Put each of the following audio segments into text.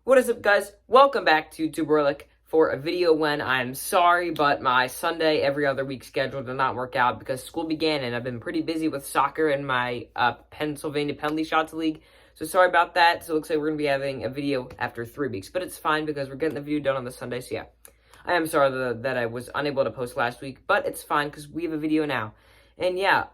What is up, guys? Welcome back to Tuberlic for a video when I'm sorry, but my Sunday every other week schedule did not work out because school began and I've been pretty busy with soccer and my Pennsylvania Penalty Shots League. So sorry about that. So it looks like we're going to be having a video after 3 weeks, but it's fine because we're getting the video done on the Sunday. So yeah, I am sorry that I was unable to post last week, but it's fine because we have a video now. And yeah,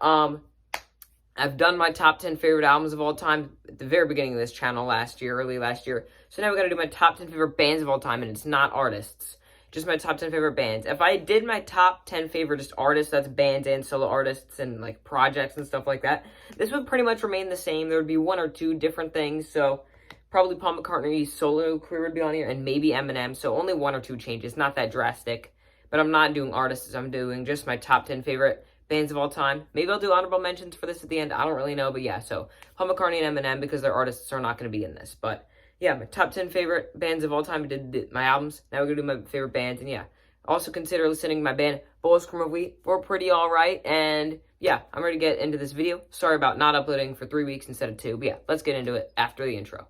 I've done my top 10 favorite albums of all time at the very beginning of this channel early last year. So now we gotta do my top 10 favorite bands of all time, and it's not artists. Just my top 10 favorite bands. If I did my top 10 favorite just artists, that's bands and solo artists and like projects and stuff like that, this would pretty much remain the same. There would be one or two different things. So probably Paul McCartney's solo career would be on here, and maybe Eminem. So only one or two changes, not that drastic. But I'm not doing artists, I'm doing just my top 10 favorite bands of all time. Maybe I'll do honorable mentions for this at the end. I don't really know, but yeah. So Paul McCartney and Eminem, because their artists are not going to be in this. But yeah, my top 10 favorite bands of all time. I did my albums. Now we're going to do my favorite bands. And yeah, also consider listening to my band, Bullets Cream of Wheat. We're pretty all right. And yeah, I'm ready to get into this video. Sorry about not uploading for 3 weeks instead of 2. But yeah, let's get into it after the intro.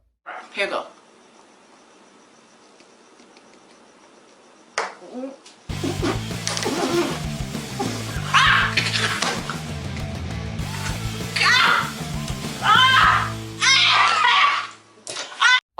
Here you go.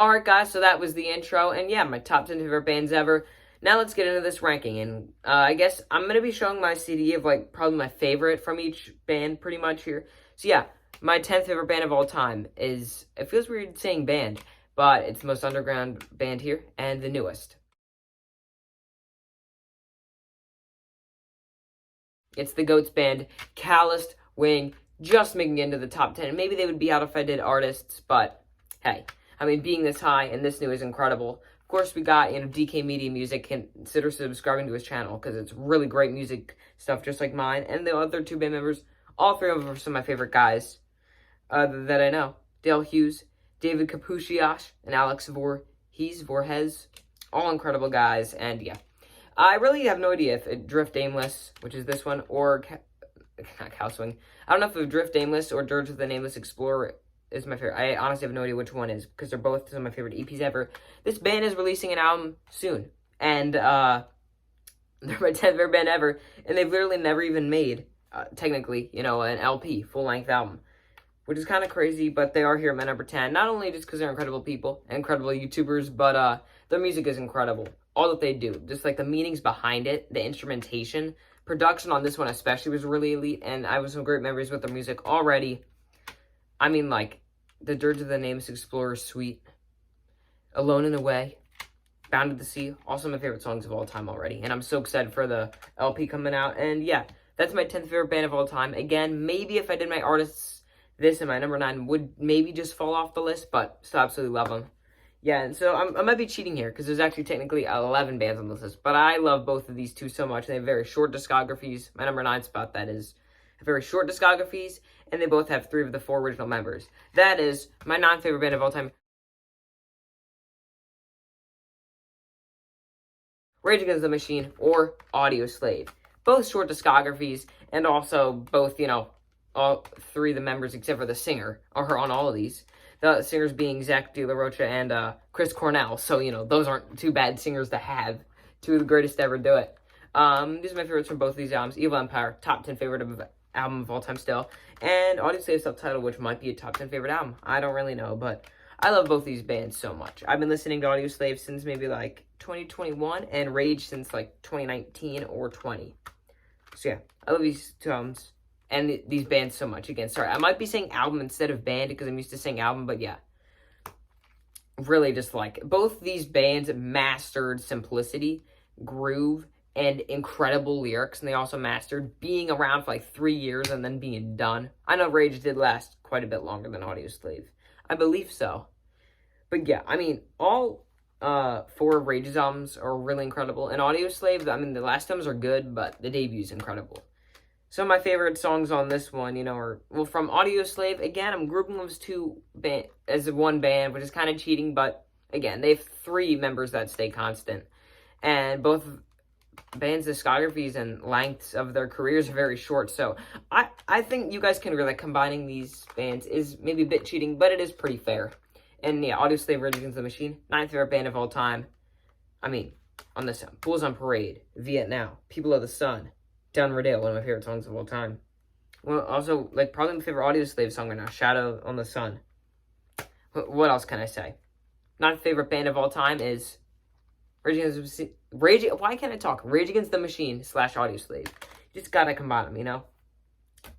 Alright guys, so that was the intro, and yeah, my top 10 favorite bands ever. Now let's get into this ranking, and I guess I'm going to be showing my CD of like probably my favorite from each band pretty much here. So yeah, my 10th favorite band of all time is, it feels weird saying band, but it's the most underground band here, and the newest. It's the Goats band, Calloused Wing, just making it into the top 10. Maybe they would be out if I did artists, but hey. I mean, being this high and this new is incredible. Of course, we got, DK Media Music. Consider subscribing to his channel because it's really great music stuff just like mine. And the other two band members, all three of them are some of my favorite guys that I know. Dale Hughes, David Capuchiash, and Alex Voorhees. All incredible guys. And yeah, I really have no idea if Drift Aimless, which is this one, or Cow Swing. I don't know if Drift Aimless or Dirge of the Nameless Explorer is my favorite. I honestly have no idea which one is because they're both some of my favorite EPs ever. This band is releasing an album soon, and they're my 10th favorite band ever, and they've literally never even made, technically, an LP, full-length album, which is kind of crazy, but they are here at my number 10, not only just because they're incredible people, incredible YouTubers, but their music is incredible. All that they do, just like the meanings behind it, the instrumentation, production on this one especially was really elite, and I have some great memories with their music already. I mean, like, the Dirge of the Nameless Explorer Suite, Alone and Away, Bound to the Sea, also my favorite songs of all time already. And I'm so excited for the LP coming out. And yeah, that's my 10th favorite band of all time. Again, maybe if I did my artists, this and my number 9 would maybe just fall off the list, but still absolutely love them. Yeah, and so I might be cheating here because there's actually technically 11 bands on this list. But I love both of these two so much. They have very short discographies. My number 9 spot, that is. Very short discographies, and they both have 3 of the 4 original members. That is my non-favorite band of all time, Rage Against the Machine or Audioslave. Both short discographies, and also both, all 3 of the members except for the singer are on all of these. The singers being Zach De La Rocha and Chris Cornell, so, those aren't too bad singers to have. 2 of the greatest to ever do it. These are my favorites from both of these albums. Evil Empire, top 10 favorite album of all time still, and Audioslave Subtitle, which might be a top 10 favorite album. I don't really know, but I love both these bands so much. I've been listening to Audioslave since maybe like 2021, and Rage since like 2019 or 20. So yeah, I love these two albums and these bands so much. Again, sorry, I might be saying album instead of band because I'm used to saying album, but yeah. Really just like, both these bands mastered simplicity, groove, and incredible lyrics, and they also mastered being around for like 3 years and then being done. I know Rage did last quite a bit longer than Audioslave. I believe so. But yeah, I mean, all 4 of Rage's albums are really incredible. And Audioslave, I mean, the last albums are good, but the debut is incredible. Some of my favorite songs on this one, are, well, from Audioslave, again, I'm grouping them as one band, which is kind of cheating, but again, they have 3 members that stay constant. And both bands' discographies and lengths of their careers are very short, so I think you guys can really, combining these bands is maybe a bit cheating, but it is pretty fair. And yeah, Audioslave, Rage Against the Machine, 9th favorite band of all time. I mean, on this one, Fools on Parade, Vietnam, People of the Sun, Down Rodale, one of my favorite songs of all time. Well, also, like, probably my favorite Audioslave song right now, Shadow on the Sun. What else can I say? 9th favorite band of all time is Rage Against the Machine. Why can't I talk? Rage Against the Machine / Audioslave. You just gotta combine them, you know?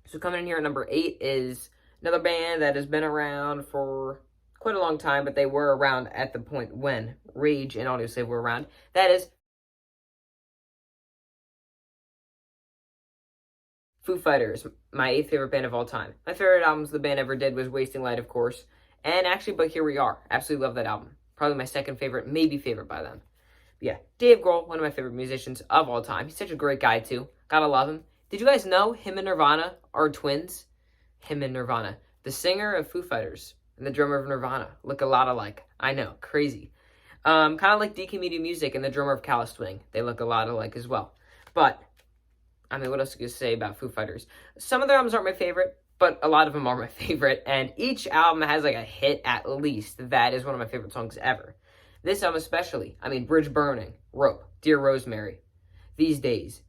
So coming in here at number 8 is another band that has been around for quite a long time, but they were around at the point when Rage and Audioslave were around. That is Foo Fighters, my 8th favorite band of all time. My favorite albums the band ever did was Wasting Light, of course. And actually, But Here We Are. Absolutely love that album. Probably my second favorite, maybe favorite by them. But yeah, Dave Grohl, one of my favorite musicians of all time. He's such a great guy, too. Gotta love him. Did you guys know him and Nirvana are twins? Him and Nirvana. The singer of Foo Fighters and the drummer of Nirvana look a lot alike. I know, crazy. Kind of like Deacon Media Music and the drummer of Callous Twin. They look a lot alike as well. But I mean, what else can you say about Foo Fighters? Some of their albums aren't my favorite, but a lot of them are my favorite. And each album has like a hit at least. That is one of my favorite songs ever. This album especially. I mean, Bridge Burning, Rope, Dear Rosemary, These Days,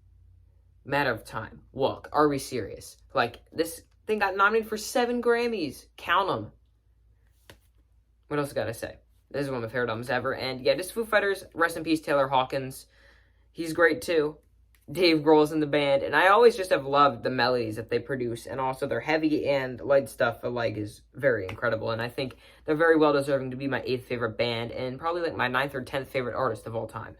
Matter of Time, Walk, Are We Serious? Like, this thing got nominated for 7 Grammys. Count them. What else gotta say? This is one of my favorite albums ever. And yeah, just Foo Fighters, rest in peace, Taylor Hawkins. He's great too. Dave Grohl's in the band, and I always just have loved the melodies that they produce, and also their heavy and light stuff alike is very incredible, and I think they're very well deserving to be my 8th favorite band, and probably like my 9th or 10th favorite artist of all time.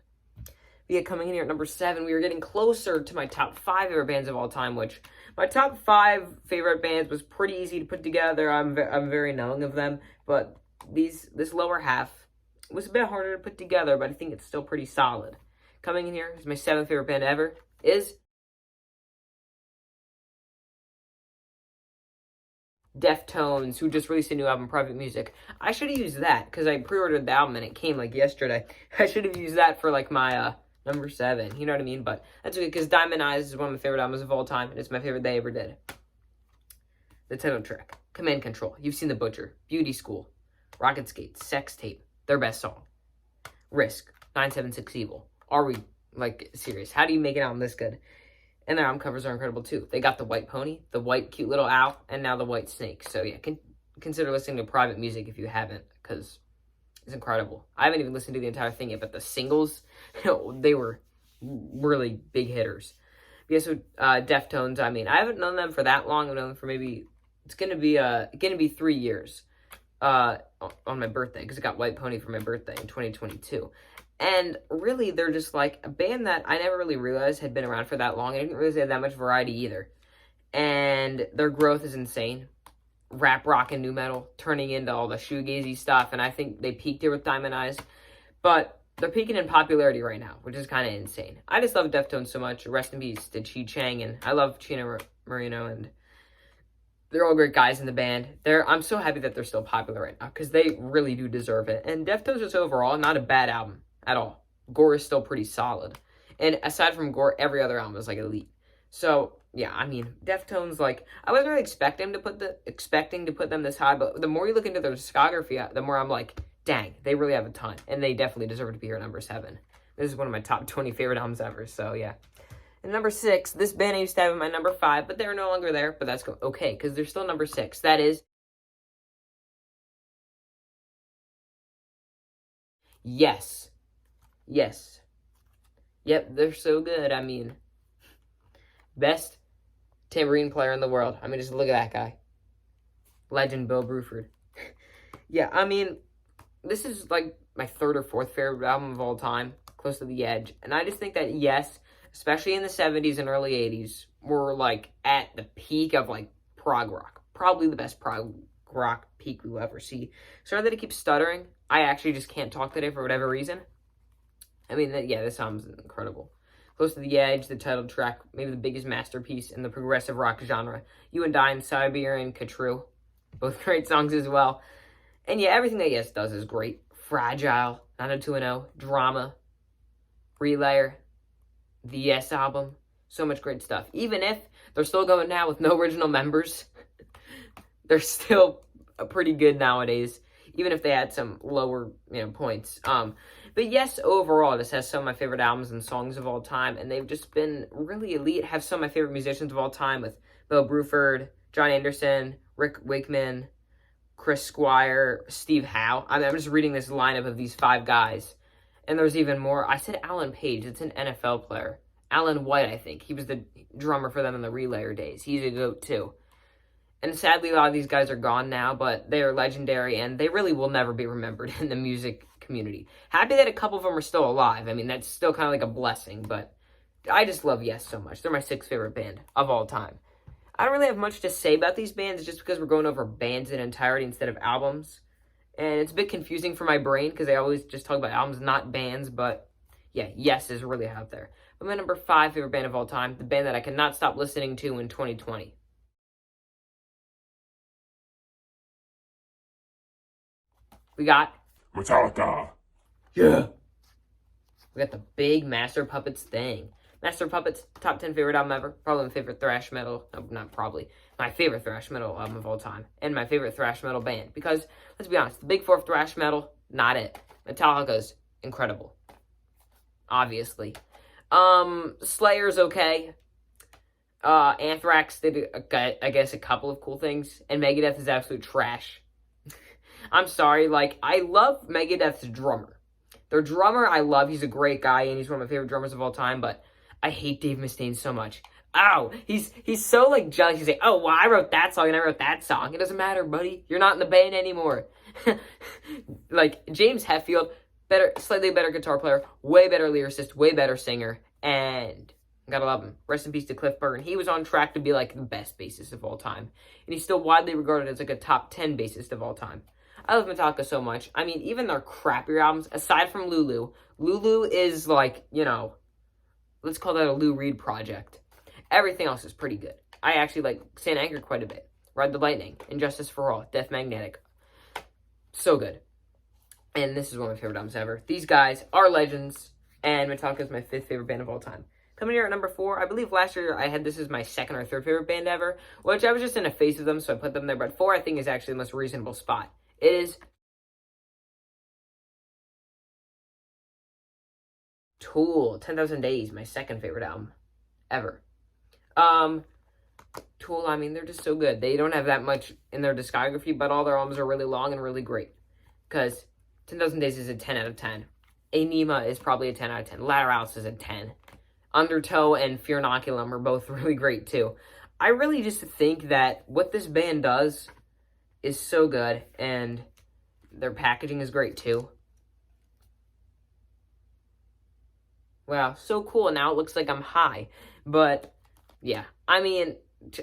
But yeah, coming in here at number 7, we are getting closer to my top 5 favorite bands of all time, which my top 5 favorite bands was pretty easy to put together. I'm very knowing of them, but this lower half was a bit harder to put together, but I think it's still pretty solid. Coming in here is my 7th favorite band ever, is Deftones, who just released a new album, Private Music. I should have used that, because I pre-ordered the album and it came like yesterday. I should have used that for like my number 7, you know what I mean? But that's okay, because Diamond Eyes is one of my favorite albums of all time, and it's my favorite they ever did. The title track, Command Control, You've Seen the Butcher, Beauty School, Rocket Skates, Sex Tape, their best song, Risk, 976 Evil. Are We like serious? How do you make an album this good? And their album covers are incredible too. They got the white pony, the white cute little owl, and now the white snake. So yeah, consider listening to Private Music if you haven't, because it's incredible. I haven't even listened to the entire thing yet, but the singles, they were really big hitters. Yeah, so Deftones. I mean, I haven't known them for that long. I've known them for maybe it's gonna be 3 years. On my birthday, because I got White Pony for my birthday in 2022. And really, they're just like a band that I never really realized had been around for that long. I didn't realize they had that much variety either. And their growth is insane. Rap, rock, and nu metal, turning into all the shoegazy stuff. And I think they peaked here with Diamond Eyes. But they're peaking in popularity right now, which is kind of insane. I just love Deftones so much. Rest in peace to Chi Chang. And I love Chino Moreno, and they're all great guys in the band. I'm so happy that they're still popular right now, because they really do deserve it. And Deftones is overall not a bad album at all. Gore is still pretty solid. And aside from Gore, every other album is like elite. So, yeah, I mean, Deftones, like, I wasn't really expecting to put them this high, but the more you look into their discography, the more I'm like, dang, they really have a ton. And they definitely deserve to be here at number 7. This is one of my top 20 favorite albums ever, so yeah. And number 6, this band I used to have in my number 5, but they're no longer there, but that's okay, because they're still number 6. That is Yes. Yes. Yep, they're so good. I mean, best tambourine player in the world. I mean, just look at that guy. Legend Bill Bruford. Yeah, I mean, this is like my 3rd or 4th favorite album of all time, Close to the Edge. And I just think that, yes, especially in the 70s and early 80s, we're like at the peak of like prog rock. Probably the best prog rock peak we'll ever see. Sorry that I keep stuttering. I actually just can't talk today for whatever reason. I mean, yeah, this album's incredible. Close to the Edge, the title track, maybe the biggest masterpiece in the progressive rock genre. You and I and Siberian Katru, both great songs as well. And yeah, everything that Yes does is great. Fragile, 90210, Drama, Relayer, the Yes album, so much great stuff. Even if they're still going now with no original members, they're still pretty good nowadays. even if they had some lower, points. But yes, overall, this has some of my favorite albums and songs of all time, and they've just been really elite. Have some of my favorite musicians of all time with Bill Bruford, John Anderson, Rick Wakeman, Chris Squire, Steve Howe. I'm just reading this lineup of these 5 guys, and there's even more. I said Alan Page. It's an NFL player. Alan White, I think. He was the drummer for them in the Relayer days. He's a GOAT, too. And sadly, a lot of these guys are gone now, but they are legendary, and they really will never be remembered in the music community. Happy that a couple of them are still alive. I mean, that's still kind of like a blessing, but I just love Yes so much. They're my 6th favorite band of all time. I don't really have much to say about these bands, just because we're going over bands in entirety instead of albums. And it's a bit confusing for my brain, because I always just talk about albums, not bands, but yeah, Yes is really out there. But my number 5 favorite band of all time, the band that I cannot stop listening to in 2020. We got Metallica. Yeah. We got the big Master Puppets thing. Master Puppets, top 10 favorite album ever. Probably my favorite thrash metal. No, not probably. My favorite thrash metal album of all time. And my favorite thrash metal band. Because, let's be honest, the big 4 of thrash metal, not it. Metallica's incredible. Obviously. Slayer's okay. Anthrax did, I guess, a couple of cool things. And Megadeth is absolute trash. I'm sorry, I love Megadeth's drummer. Their drummer, I love. He's a great guy, and he's one of my favorite drummers of all time, but I hate Dave Mustaine so much. Ow! He's so, jealous. He's like, oh, well, I wrote that song, and I wrote that song. It doesn't matter, buddy. You're not in the band anymore. James Hetfield, slightly better guitar player, way better lyricist, way better singer, and gotta love him. Rest in peace to Cliff Burton. He was on track to be, the best bassist of all time, and he's still widely regarded as, a top 10 bassist of all time. I love Metallica so much. I mean, even their crappier albums, aside from Lulu. Lulu is let's call that a Lou Reed project. Everything else is pretty good. I actually like St. Anger quite a bit. Ride the Lightning, Injustice for All, Death Magnetic. So good. And this is one of my favorite albums ever. These guys are legends, and Metallica is my 5th favorite band of all time. Coming here at number 4, I believe last year I had this as my 2nd or 3rd favorite band ever, which I was just in a phase of them, so I put them there. But 4, I think, is actually the most reasonable spot. It is Tool, 10,000 Days, my 2nd favorite album ever. Tool, I mean, they're just so good. They don't have that much in their discography, but all their albums are really long and really great. Because 10,000 Days is a 10 out of 10. Enema is probably a 10 out of 10. Lateralis is a 10. Undertow and Fear Inoculum are both really great, too. I really just think that what this band does is so good, and their packaging is great too. Wow, so cool. Now it looks like I'm high. But, yeah. I mean,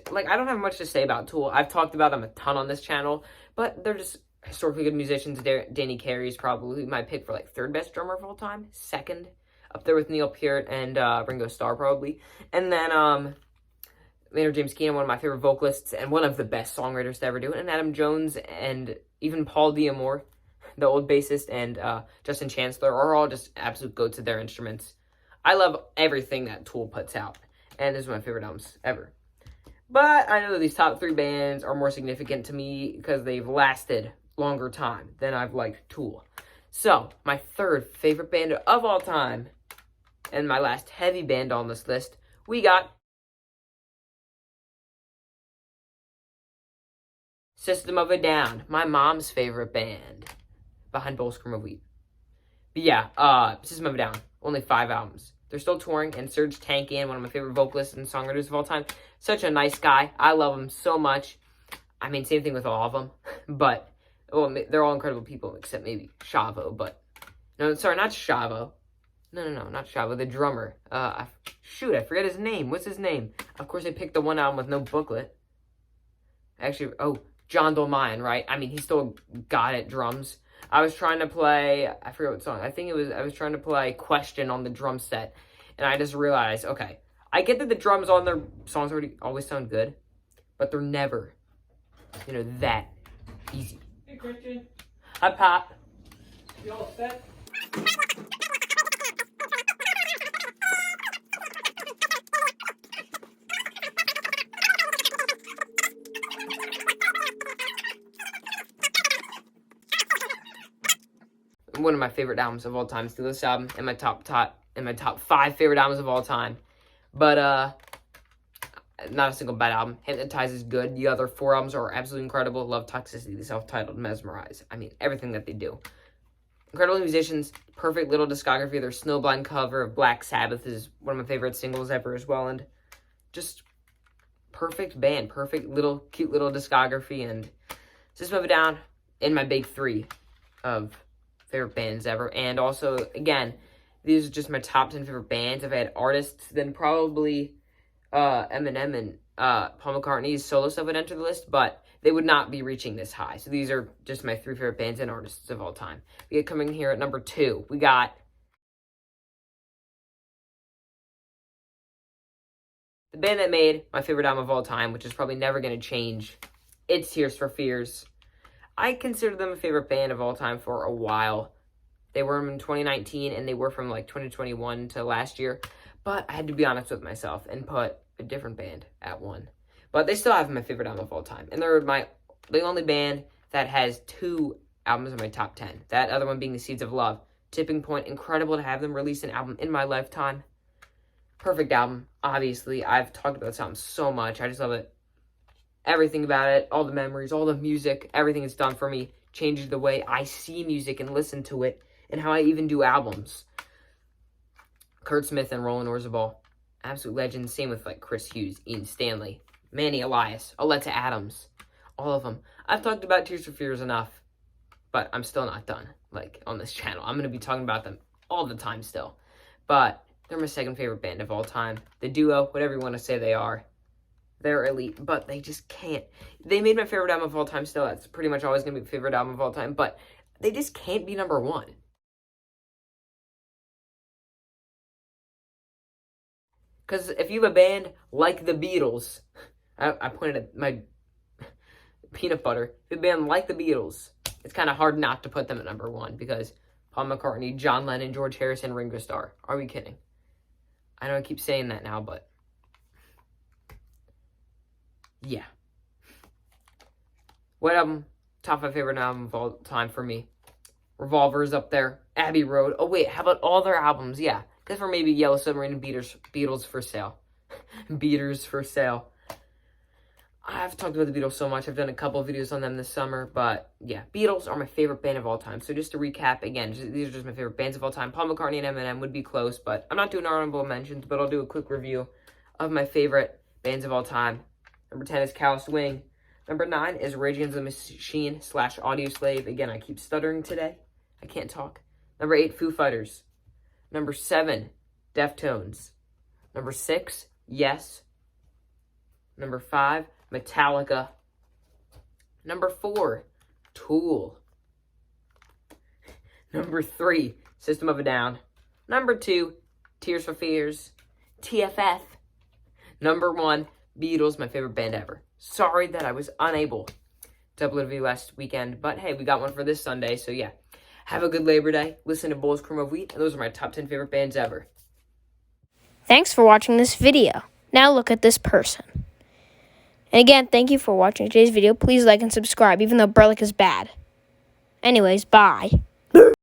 I don't have much to say about Tool. I've talked about them a ton on this channel, but they're just historically good musicians. Danny Carey is probably my pick for, 3rd best drummer of all time. 2nd. Up there with Neil Peart and Ringo Starr, probably. And then, Maynard James Keenan, one of my favorite vocalists and one of the best songwriters to ever do it, and Adam Jones and even Paul Diamore, the old bassist, and Justin Chancellor are all just absolute goats at their instruments. I love everything that Tool puts out, and this is my favorite albums ever. But I know that these top 3 bands are more significant to me because they've lasted longer time than I've liked Tool. So, my 3rd favorite band of all time, and my last heavy band on this list, we got System of a Down, my mom's favorite band, behind Bowl Scream of Wheat. But yeah, System of a Down, only 5 albums. They're still touring, and Serj Tankian, one of my favorite vocalists and songwriters of all time, such a nice guy. I love him so much. I mean, same thing with all of them, but, well, they're all incredible people, except maybe Shavo, but, no, sorry, not Shavo. No, not Shavo, the drummer. I forget his name. What's his name? Of course, I picked the one album with no booklet. Actually, John Dolmayan, right? I mean, he's still god at drums. I was trying to play, I forget what song. I was trying to play Question on the drum set. And I just realized, okay, I get that the drums on their songs always sound good. But they're never, that easy. Hey, Christian. Hi, Pop. You all set? one of my favorite albums of all time. Still this album in my top 5 favorite albums of all time. But not a single bad album. Hypnotize is good. The other 4 albums are absolutely incredible. Love Toxicity, the self-titled, Mesmerize. I mean, everything that they do. Incredible musicians, perfect little discography. Their Snowblind cover of Black Sabbath is one of my favorite singles ever as well. And just perfect band, perfect little, cute little discography. And System of a Down in my big 3 of favorite bands ever. And also, again, these are just my top 10 favorite bands. If I had artists, then probably Eminem and Paul McCartney's solo stuff would enter the list, but they would not be reaching this high. So these are just my 3 favorite bands and artists of all time. We get coming here at number 2. We got the band that made my favorite album of all time, which is probably never going to change. It's Tears for Fears. I consider them a favorite band of all time for a while. They were in 2019, and they were from like 2021 to last year. But I had to be honest with myself and put a different band at 1. But they still have my favorite album of all time. And they're the only band that has 2 albums in my top 10. That other one being The Seeds of Love. Tipping Point, incredible to have them release an album in my lifetime. Perfect album, obviously. I've talked about this album so much. I just love it. Everything about it, all the memories, all the music, everything it's done for me changes the way I see music and listen to it, and how I even do albums. Kurt Smith and Roland Orzabal, absolute legends. Same with like Chris Hughes, Ian Stanley, Manny Elias, Aletta Adams, all of them. I've talked about Tears for Fears enough, but I'm still not done. Like on this channel, I'm gonna be talking about them all the time still. But they're my second favorite band of all time. The duo, whatever you want to say they are. They're elite, but they just can't. They made my favorite album of all time still. That's pretty much always going to be my favorite album of all time, but they just can't be number 1. Because if you have a band like the Beatles, I pointed at my peanut butter. If you have a band like the Beatles, it's kind of hard not to put them at number 1, because Paul McCartney, John Lennon, George Harrison, Ringo Starr. Are we kidding? I know I keep saying that now, but yeah. What album? Top 5 favorite album of all time for me. Revolver's up there. Abbey Road. Oh wait, how about all their albums? Yeah, except for maybe Yellow Submarine and Beatles for Sale. Beaters for Sale. I've talked about the Beatles so much. I've done a couple of videos on them this summer, but yeah, Beatles are my favorite band of all time. So just to recap, again, these are just my favorite bands of all time. Paul McCartney and Eminem would be close, but I'm not doing honorable mentions, but I'll do a quick review of my favorite bands of all time. Number 10 is Calloused Wing. Number 9 is Rage Against the Machine / Audioslave. Again, I keep stuttering today. I can't talk. Number 8, Foo Fighters. Number 7, Deftones. Number 6, Yes. Number 5, Metallica. Number 4, Tool. Number 3, System of a Down. Number 2, Tears for Fears. TFF. Number 1, Beatles, my favorite band ever. Sorry that I was unable to upload a video last weekend, but hey, we got one for this Sunday, so yeah. Have a good Labor Day. Listen to Bulls Cream of Wheat, and those are my top 10 favorite bands ever. Thanks for watching this video. Now look at this person. And again, thank you for watching today's video. Please like and subscribe, even though Burlick is bad. Anyways, bye.